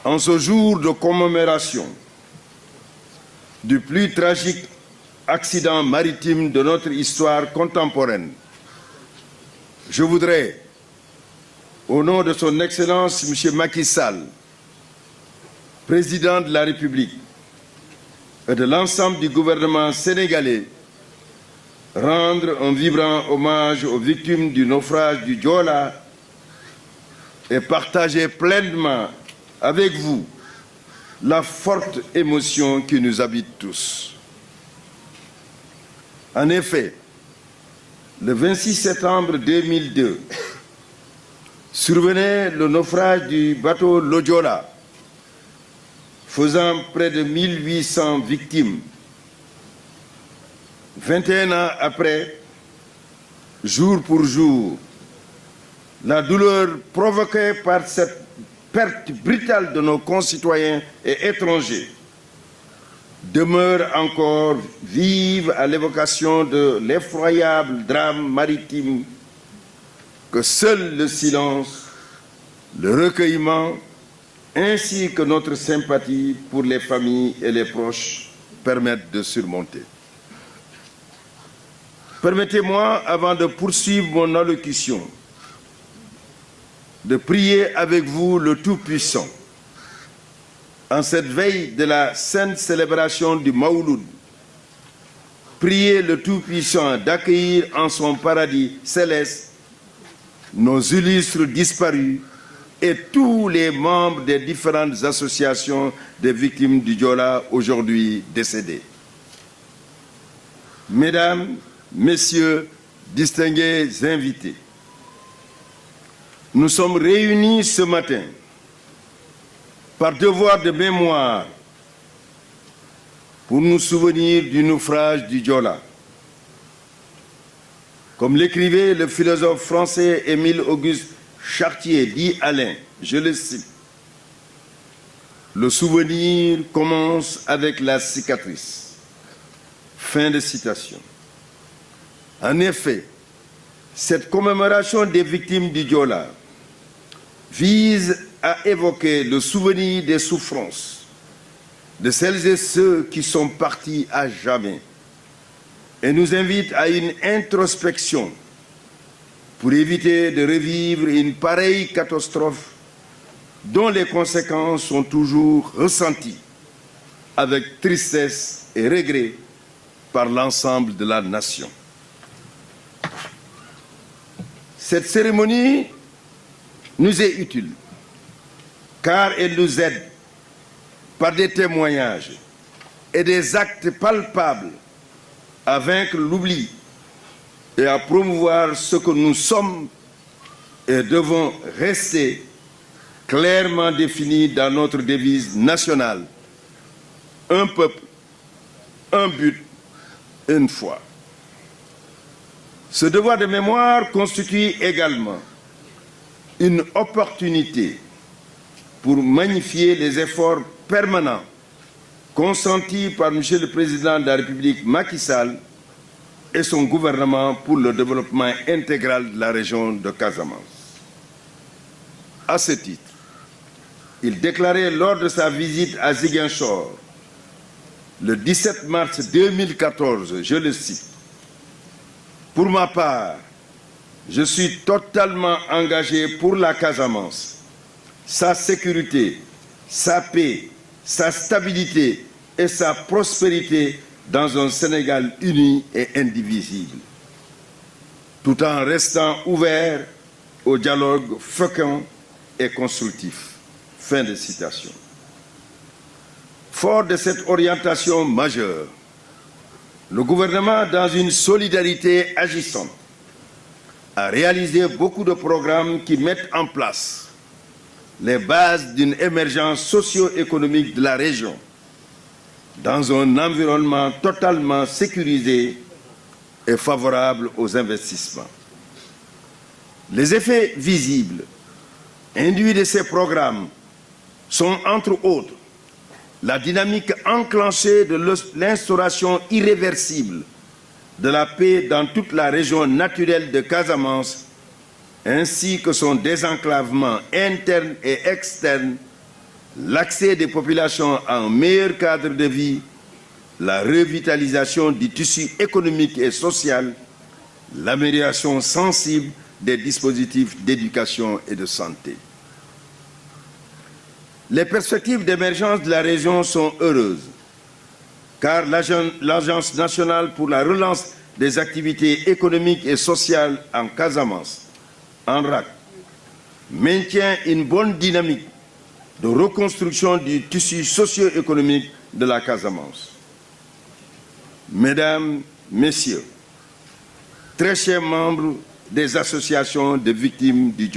En ce jour de commémoration du plus tragique accident maritime de notre histoire contemporaine, je voudrais, au nom de son Excellence M. Macky Sall, Président de la République, et de l'ensemble du gouvernement sénégalais, rendre un vibrant hommage aux victimes du naufrage du Joola et partager pleinement avec vous la forte émotion qui nous habite tous. En effet, le 26 septembre 2002, survenait le naufrage du bateau le Joola, faisant près de 1800 victimes. 21 ans après, jour pour jour, la douleur provoquée par cette perte brutale de nos concitoyens et étrangers demeure encore vive à l'évocation de l'effroyable drame maritime que seul le silence, le recueillement, ainsi que notre sympathie pour les familles et les proches permettent de surmonter. Permettez-moi, avant de poursuivre mon allocution, de prier avec vous le Tout-Puissant, en cette veille de la sainte célébration du Mawlud. Priez le Tout-Puissant d'accueillir en son paradis céleste nos illustres disparus et tous les membres des différentes associations des victimes du Joola aujourd'hui décédées. Mesdames, Messieurs, distingués invités, nous sommes réunis ce matin par devoir de mémoire pour nous souvenir du naufrage du Joola. Comme l'écrivait le philosophe français Émile-Auguste Chartier, dit Alain, je le cite, « Le souvenir commence avec la cicatrice. » Fin de citation. En effet, cette commémoration des victimes du Joola vise à évoquer le souvenir des souffrances de celles et ceux qui sont partis à jamais et nous invite à une introspection pour éviter de revivre une pareille catastrophe dont les conséquences sont toujours ressenties avec tristesse et regret par l'ensemble de la nation. Cette cérémonie nous est utile car elle nous aide par des témoignages et des actes palpables à vaincre l'oubli et à promouvoir ce que nous sommes et devons rester clairement définis dans notre devise nationale. Un peuple, un but, une foi. Ce devoir de mémoire constitue également une opportunité pour magnifier les efforts permanents consentis par M. le Président de la République Macky Sall et son gouvernement pour le développement intégral de la région de Casamance. À ce titre, il déclarait lors de sa visite à Ziguinchor le 17 mars 2014, je le cite, « Pour ma part, je suis totalement engagé pour la Casamance, sa sécurité, sa paix, sa stabilité et sa prospérité dans un Sénégal uni et indivisible, tout en restant ouvert au dialogue fécond et constructif. » Fin de citation. Fort de cette orientation majeure, le gouvernement, dans une solidarité agissante, a réalisé beaucoup de programmes qui mettent en place les bases d'une émergence socio-économique de la région dans un environnement totalement sécurisé et favorable aux investissements. Les effets visibles induits de ces programmes sont, entre autres, la dynamique enclenchée de l'instauration irréversible de la paix dans toute la région naturelle de Casamance, ainsi que son désenclavement interne et externe l'accès des populations à un meilleur cadre de vie, la revitalisation du tissu économique et social, l'amélioration sensible des dispositifs d'éducation et de santé. Les perspectives d'émergence de la région sont heureuses, car l'Agence nationale pour la relance des activités économiques et sociales en Casamance, ANRAC, maintient une bonne dynamique de reconstruction du tissu socio-économique de la Casamance. Mesdames, Messieurs, très chers membres des associations de victimes du